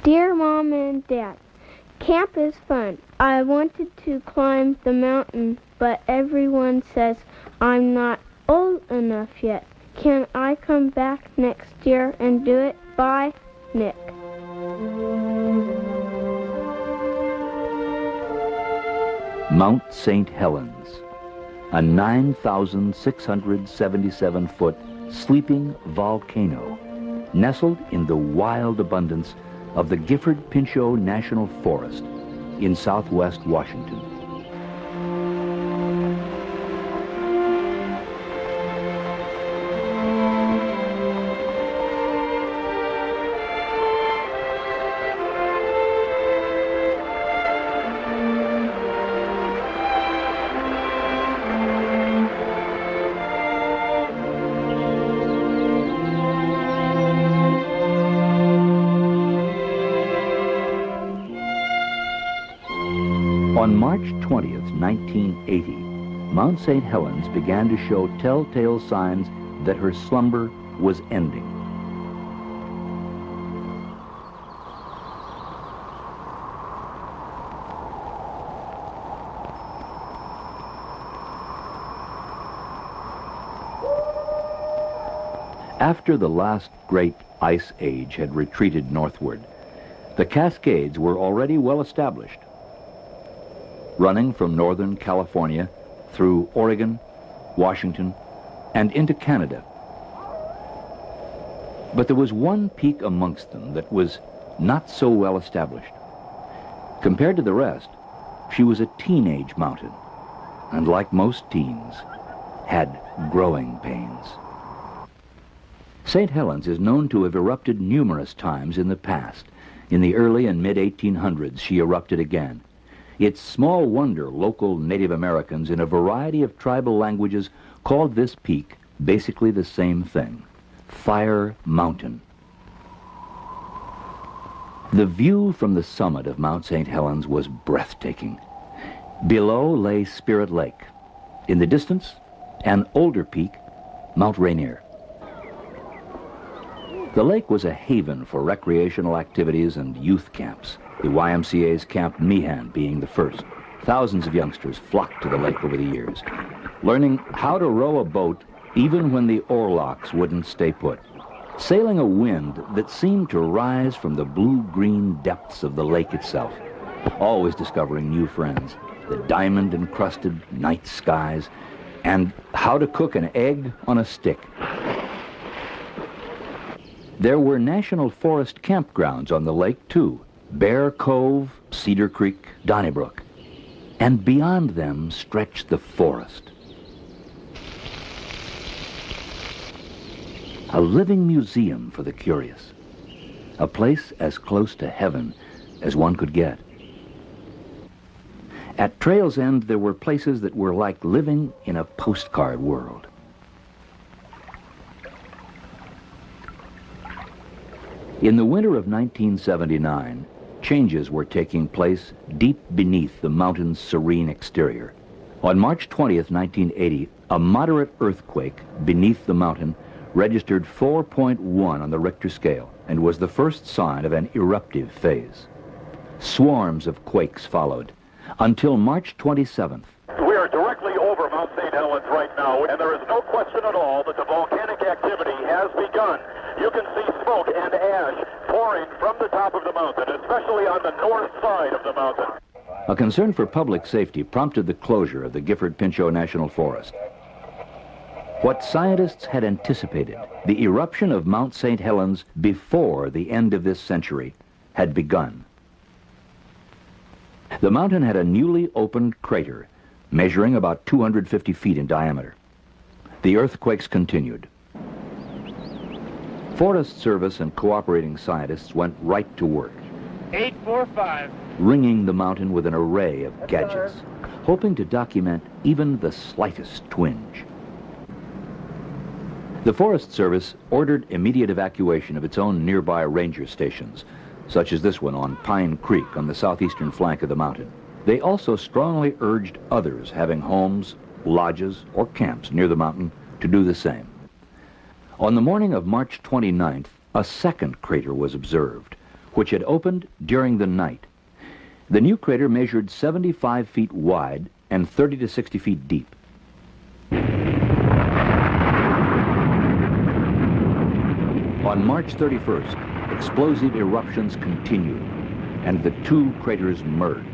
Dear Mom and Dad, camp is fun. I wanted to climb the mountain, but everyone says I'm not old enough yet. Can I come back next year and do it? Bye, Nick. Mt St. Helens, a 9,677-foot sleeping volcano nestled in the wild abundance of the Gifford-Pinchot National Forest in southwest Washington. On March 20th, 1980, Mt St. Helens began to show telltale signs that her slumber was ending. After the last great ice age had retreated northward, the Cascades were already well established, running from northern California through Oregon, Washington, and into Canada. But there was one peak amongst them that was not so well established. Compared to the rest, she was a teenage mountain, and like most teens, had growing pains. St. Helens is known to have erupted numerous times in the past. In the early and mid-1800s, she erupted again. It's small wonder local Native Americans in a variety of tribal languages called this peak basically the same thing, Fire Mountain. The view from the summit of Mt St. Helens was breathtaking. Below lay Spirit Lake. In the distance, an older peak, Mount Rainier. The lake was a haven for recreational activities and youth camps, the YMCA's Camp Meehan being the first. Thousands of youngsters flocked to the lake over the years, learning how to row a boat even when the oarlocks wouldn't stay put, sailing a wind that seemed to rise from the blue-green depths of the lake itself, always discovering new friends, the diamond-encrusted night skies, and how to cook an egg on a stick. There were national forest campgrounds on the lake, too. Bear Cove, Cedar Creek, Donnybrook. And beyond them stretched the forest. A living museum for the curious. A place as close to heaven as one could get. At Trail's End, there were places that were like living in a postcard world. In the winter of 1979, changes were taking place deep beneath the mountain's serene exterior. On March 20th, 1980, a moderate earthquake beneath the mountain registered 4.1 on the Richter scale and was the first sign of an eruptive phase. Swarms of quakes followed until March 27th. We are directly over Mt St. Helens right now, and there is no question at all that the volcanic activity has begun. You can see smoke and ash pouring from the top of the mountain, especially on the north side of the mountain. A concern for public safety prompted the closure of the Gifford-Pinchot National Forest. What scientists had anticipated, the eruption of Mt St. Helens before the end of this century, had begun. The mountain had a newly opened crater, measuring about 250 feet in diameter. The earthquakes continued. Forest Service and cooperating scientists went right to work. 845. Ringing the mountain with an array of gadgets, hoping to document even the slightest twinge. The Forest Service ordered immediate evacuation of its own nearby ranger stations, such as this one on Pine Creek on the southeastern flank of the mountain. They also strongly urged others having homes, lodges, or camps near the mountain to do the same. On the morning of March 29th, a second crater was observed, which had opened during the night. The new crater measured 75 feet wide and 30 to 60 feet deep. On March 31st, explosive eruptions continued, and the two craters merged.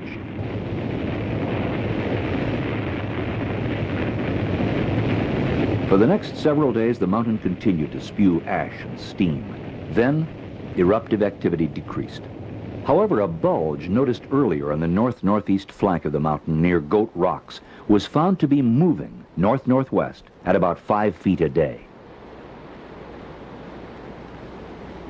For the next several days, the mountain continued to spew ash and steam. Then, eruptive activity decreased. However, a bulge noticed earlier on the north-northeast flank of the mountain near Goat Rocks was found to be moving north-northwest at about 5 feet a day.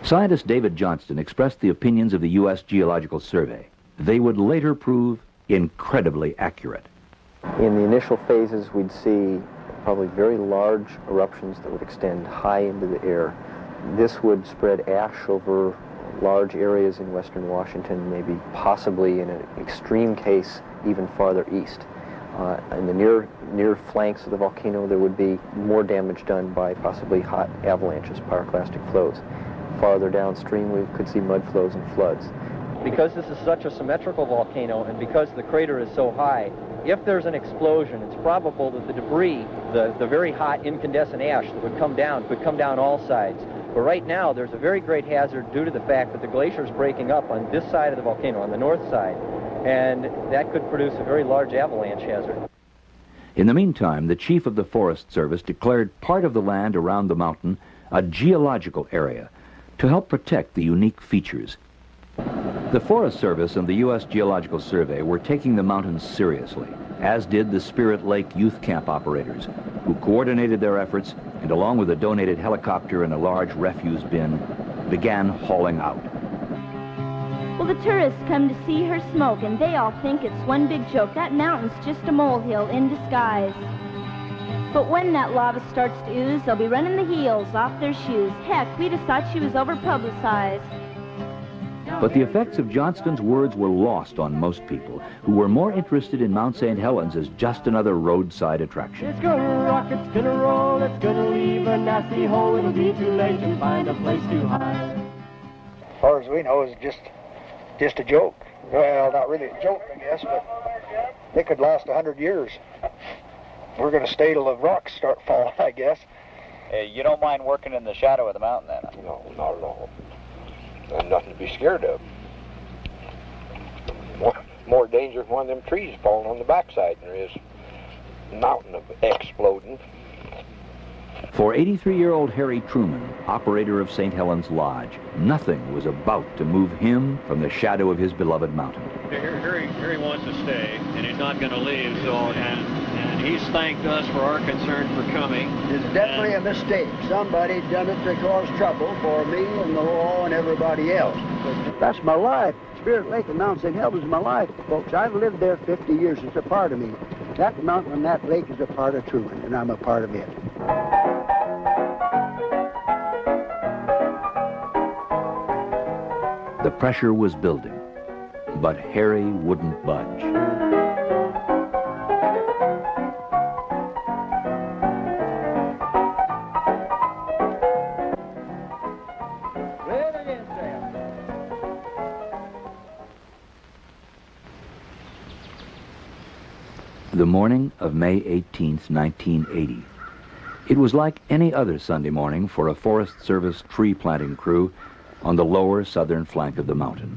Scientist David Johnston expressed the opinions of the U.S. Geological Survey. They would later prove incredibly accurate. In the initial phases, we'd see probably very large eruptions that would extend high into the air. This would spread ash over large areas in western Washington, maybe possibly in an extreme case even farther east. In the near flanks of the volcano, there would be more damage done by possibly hot avalanches, pyroclastic flows. Farther downstream, we could see mud flows and floods. Because this is such a symmetrical volcano and because the crater is so high, if there's an explosion, it's probable that the debris, the very hot incandescent ash that would come down, could come down all sides. But right now, there's a very great hazard due to the fact that the glacier is breaking up on this side of the volcano, on the north side, and that could produce a very large avalanche hazard. In the meantime, the chief of the Forest Service declared part of the land around the mountain a geological area to help protect the unique features. The Forest Service and the U.S. Geological Survey were taking the mountains seriously, as did the Spirit Lake Youth Camp operators, who coordinated their efforts and, along with a donated helicopter and a large refuse bin, began hauling out. Well, the tourists come to see her smoke, and they all think it's one big joke. That mountain's just a molehill in disguise. But when that lava starts to ooze, they'll be running the heels off their shoes. Heck, we just thought she was over-publicized. But the effects of Johnston's words were lost on most people, who were more interested in Mt St. Helens as just another roadside attraction. It's gonna rock, it's gonna roll, it's gonna leave a nasty hole. It'll be too late to find a place too high. As far as we know, it's just a joke. Well, not really a joke, I guess, but it could last 100 years. We're going to stay till the rocks start falling, I guess. You don't mind working in the shadow of the mountain, then? No, not at all. There's nothing to be scared of. More danger from one of them trees falling on the backside than there is a mountain of exploding. For 83-year-old Harry Truman, operator of St. Helens Lodge, nothing was about to move him from the shadow of his beloved mountain. Harry wants to stay, and he's not going to leave, so, and he's thanked us for our concern for coming. It's definitely a mistake. Somebody done it to cause trouble for me and the law and everybody else. That's my life. Spirit Lake and Mt St. Helens is my life, folks. I've lived there 50 years. It's a part of me. That mountain and that lake is a part of Truman, and I'm a part of it. The pressure was building, but Harry wouldn't budge. The morning of May 18th, 1980. It was like any other Sunday morning for a Forest Service tree planting crew on the lower southern flank of the mountain,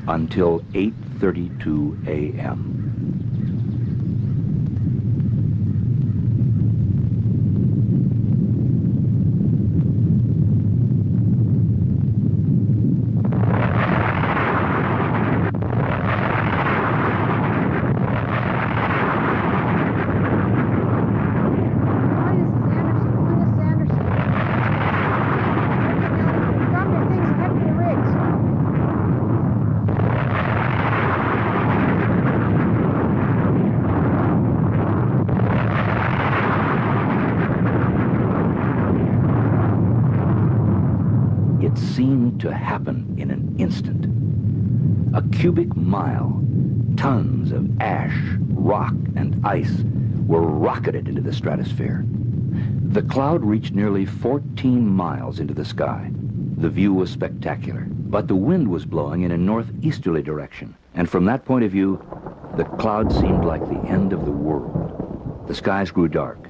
until 8:32 a.m. It seemed to happen in an instant. A cubic mile, tons of ash, rock, and ice were rocketed into the stratosphere. The cloud reached nearly 14 miles into the sky. The view was spectacular, but the wind was blowing in a northeasterly direction, and from that point of view, the clouds seemed like the end of the world. The skies grew dark,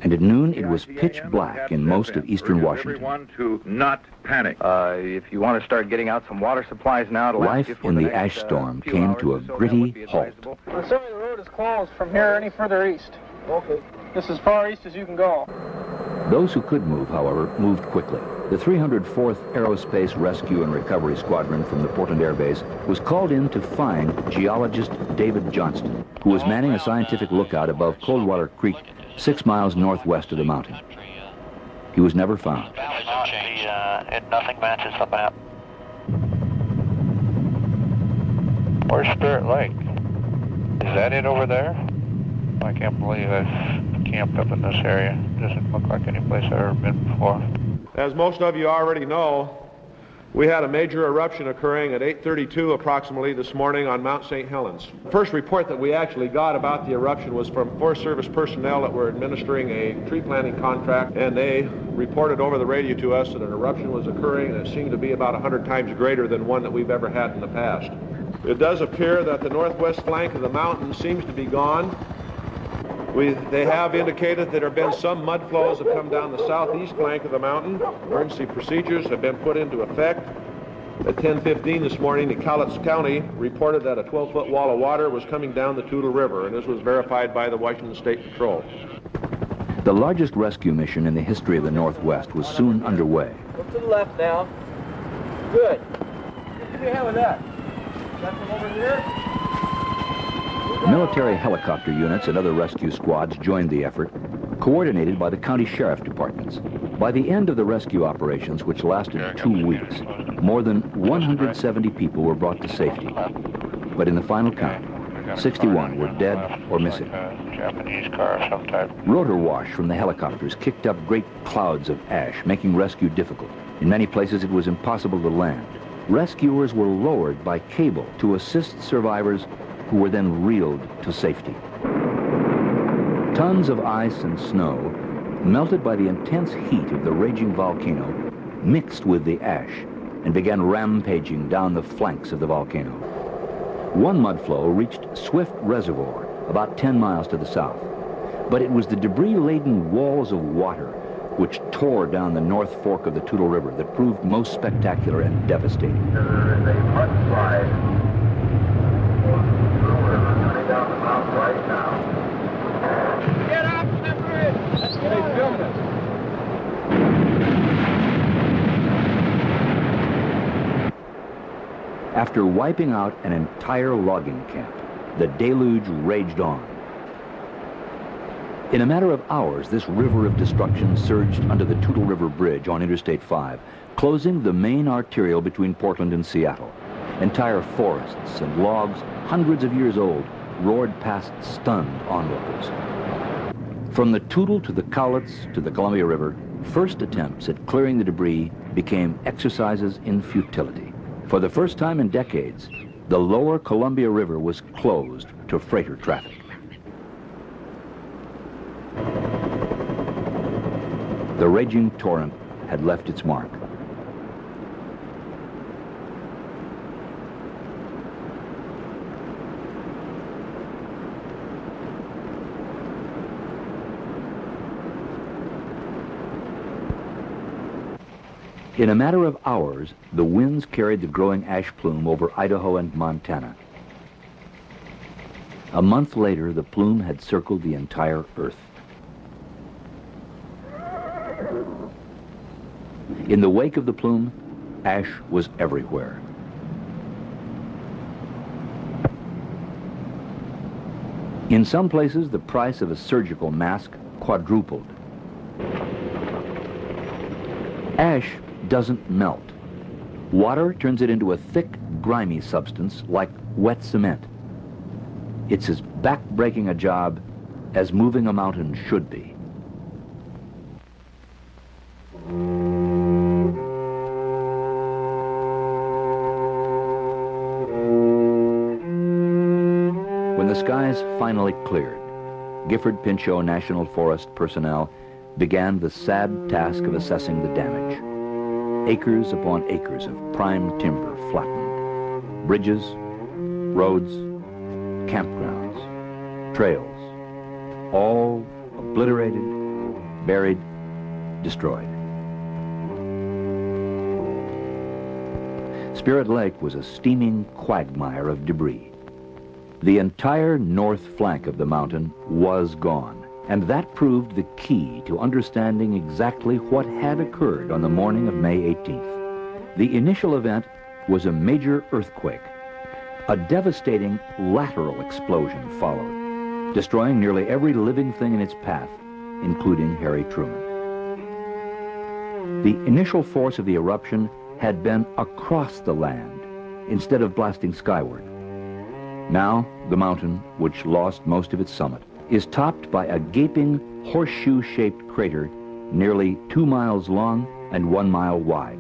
and at noon it was pitch black in most of eastern Washington. Everyone to not panic. If you want to start getting out some water supplies now to Life in the ash storm came to a gritty halt. I'm sorry, the road is closed from here any further east. Okay. This is as far east as you can go. Those who could move, however, moved quickly. The 304th Aerospace Rescue and Recovery Squadron from the Portland Air Base was called in to find geologist David Johnston, who was manning a scientific lookout above Coldwater Creek, 6 miles northwest of the mountain. He was never found. Nothing matches the map. Where's Spirit Lake? Is that it over there? I can't believe I've camped up in this area. Doesn't look like any place I've ever been before. As most of you already know, we had a major eruption occurring at 8:32 approximately this morning on Mount St. Helens. The first report that we actually got about the eruption was from Forest Service personnel that were administering a tree planting contract, and they reported over the radio to us that an eruption was occurring, and it seemed to be about 100 times greater than one that we've ever had in the past. It does appear that the northwest flank of the mountain seems to be gone. They have indicated that there have been some mud flows that come down the southeast flank of the mountain. Emergency procedures have been put into effect. At 10:15 this morning, the Cowlitz County reported that a 12-foot wall of water was coming down the Toutle River, and this was verified by the Washington State Patrol. The largest rescue mission in the history of the Northwest was soon underway. Look to the left now. Good. Give me a hand with that. Got from over here? Military helicopter units and other rescue squads joined the effort, coordinated by the county sheriff departments. By the end of the rescue operations, which lasted 2 weeks, more than 170 people were brought to safety. But in the final count, 61 were dead or missing. Japanese car of some type. Rotor wash from the helicopters kicked up great clouds of ash, making rescue difficult. In many places, it was impossible to land. Rescuers were lowered by cable to assist survivors who were then reeled to safety. Tons of ice and snow, melted by the intense heat of the raging volcano, mixed with the ash and began rampaging down the flanks of the volcano. One mud flow reached Swift Reservoir, about 10 miles to the south. But it was the debris-laden walls of water which tore down the north fork of the Toutle River that proved most spectacular and devastating. There is a mudslide down the mountain right now. Get up, Clifford! Let's get out filming it. After wiping out an entire logging camp, the deluge raged on. In a matter of hours, this river of destruction surged under the Toutle River Bridge on Interstate 5, closing the main arterial between Portland and Seattle. Entire forests and logs, hundreds of years old, roared past stunned onlookers. From the Toutle to the Cowlitz to the Columbia River, first attempts at clearing the debris became exercises in futility. For the first time in decades, the lower Columbia River was closed to freighter traffic. The raging torrent had left its mark. In a matter of hours, the winds carried the growing ash plume over Idaho and Montana. A month later, the plume had circled the entire Earth. In the wake of the plume, ash was everywhere. In some places, the price of a surgical mask quadrupled. Ash doesn't melt. Water turns it into a thick, grimy substance like wet cement. It's as back-breaking a job as moving a mountain should be. When the skies finally cleared, Gifford Pinchot National Forest personnel began the sad task of assessing the damage. acres upon acres of prime timber flattened. Bridges, roads, campgrounds, trails, all obliterated, buried, destroyed. Spirit Lake was a steaming quagmire of debris. The entire north flank of the mountain was gone, and that proved the key to understanding exactly what had occurred on the morning of May 18th. The initial event was a major earthquake. A devastating lateral explosion followed, destroying nearly every living thing in its path, including Harry Truman. The initial force of the eruption had been across the land instead of blasting skyward. Now, the mountain, which lost most of its summit, is topped by a gaping horseshoe-shaped crater nearly 2 miles long and 1 mile wide.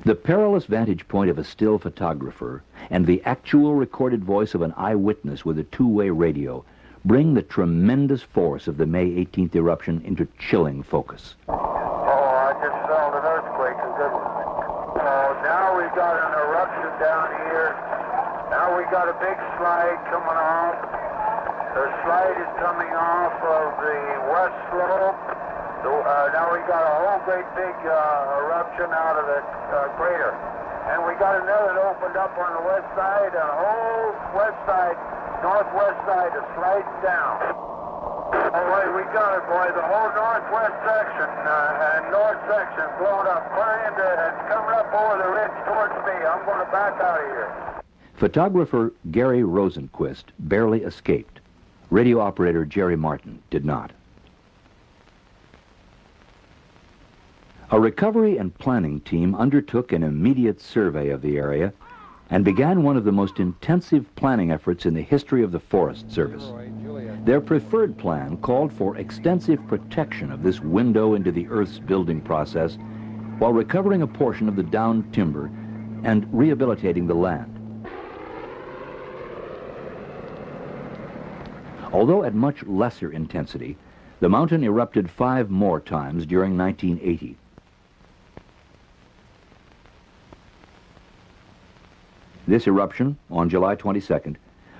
The perilous vantage point of a still photographer and the actual recorded voice of an eyewitness with a two-way radio bring the tremendous force of the May 18th eruption into chilling focus. Oh, I just felt an earthquake, a good one. Oh, now we've got an eruption down here. Now we got a big slide coming off. The slide is coming off of the west slope. Now we got a whole great big eruption out of the crater. And we got another that opened up on the west side, and the whole west side, northwest side is sliding down. Oh, wait, we got it, boy. The whole northwest section and north section blown up, and coming up over the ridge towards me. I'm going to back out of here. Photographer Gary Rosenquist barely escaped. Radio operator Jerry Martin did not. A recovery and planning team undertook an immediate survey of the area and began one of the most intensive planning efforts in the history of the Forest Service. Their preferred plan called for extensive protection of this window into the Earth's building process while recovering a portion of the downed timber and rehabilitating the land. Although at much lesser intensity, the mountain erupted 5 more times during 1980. This eruption, on July 22nd,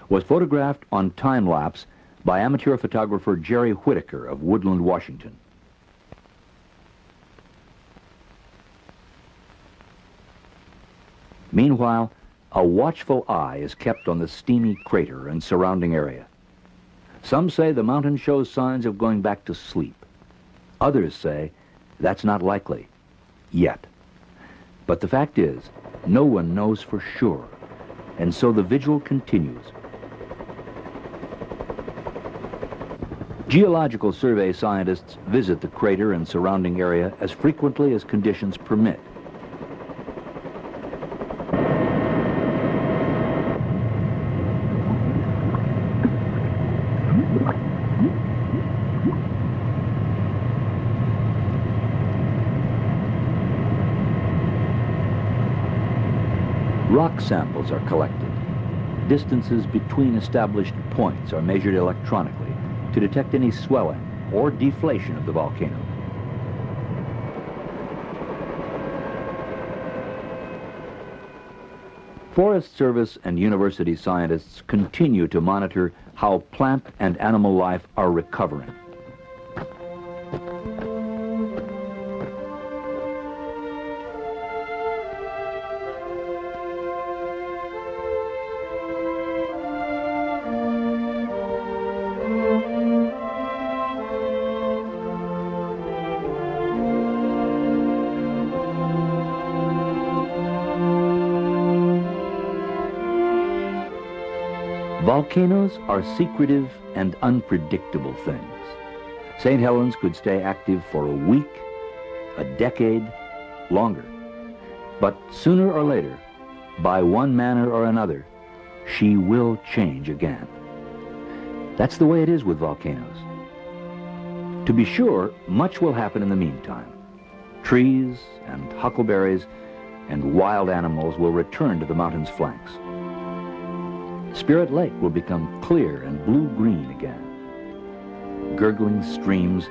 was photographed on time-lapse by amateur photographer Jerry Whitaker of Woodland, Washington. Meanwhile, a watchful eye is kept on the steamy crater and surrounding area. Some say the mountain shows signs of going back to sleep. Others say that's not likely, yet. But the fact is, no one knows for sure, and so the vigil continues. Geological Survey scientists visit the crater and surrounding area as frequently as conditions permit. Rock samples are collected. Distances between established points are measured electronically to detect any swelling or deflation of the volcano. Forest Service and university scientists continue to monitor how plant and animal life are recovering. Volcanoes are secretive and unpredictable things. St. Helens could stay active for a week, a decade, longer. But sooner or later, by one manner or another, she will change again. That's the way it is with volcanoes. To be sure, much will happen in the meantime. Trees and huckleberries and wild animals will return to the mountain's flanks. Spirit Lake will become clear and blue-green again, gurgling streams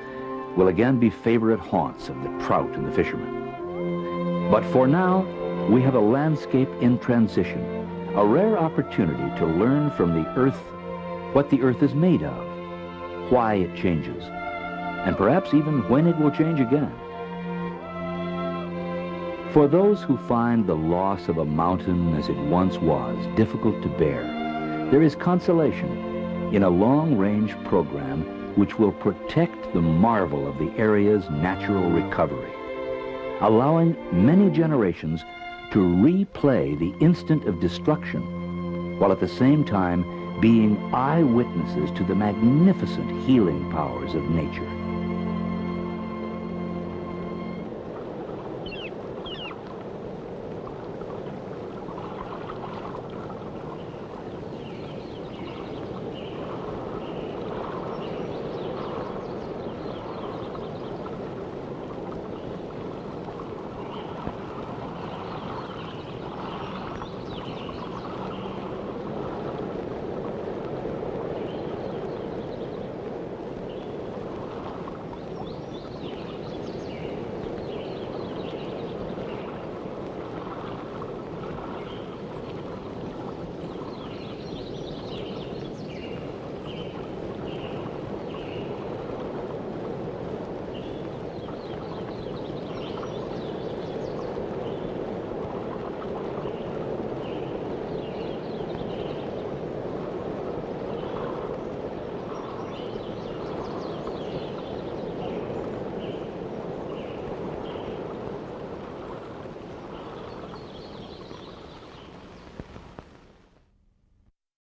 will again be favorite haunts of the trout and the fishermen. But for now, we have a landscape in transition, a rare opportunity to learn from the earth what the earth is made of, why it changes, and perhaps even when it will change again. For those who find the loss of a mountain as it once was difficult to bear, there is consolation in a long-range program which will protect the marvel of the area's natural recovery, allowing many generations to replay the instant of destruction, while at the same time being eyewitnesses to the magnificent healing powers of nature.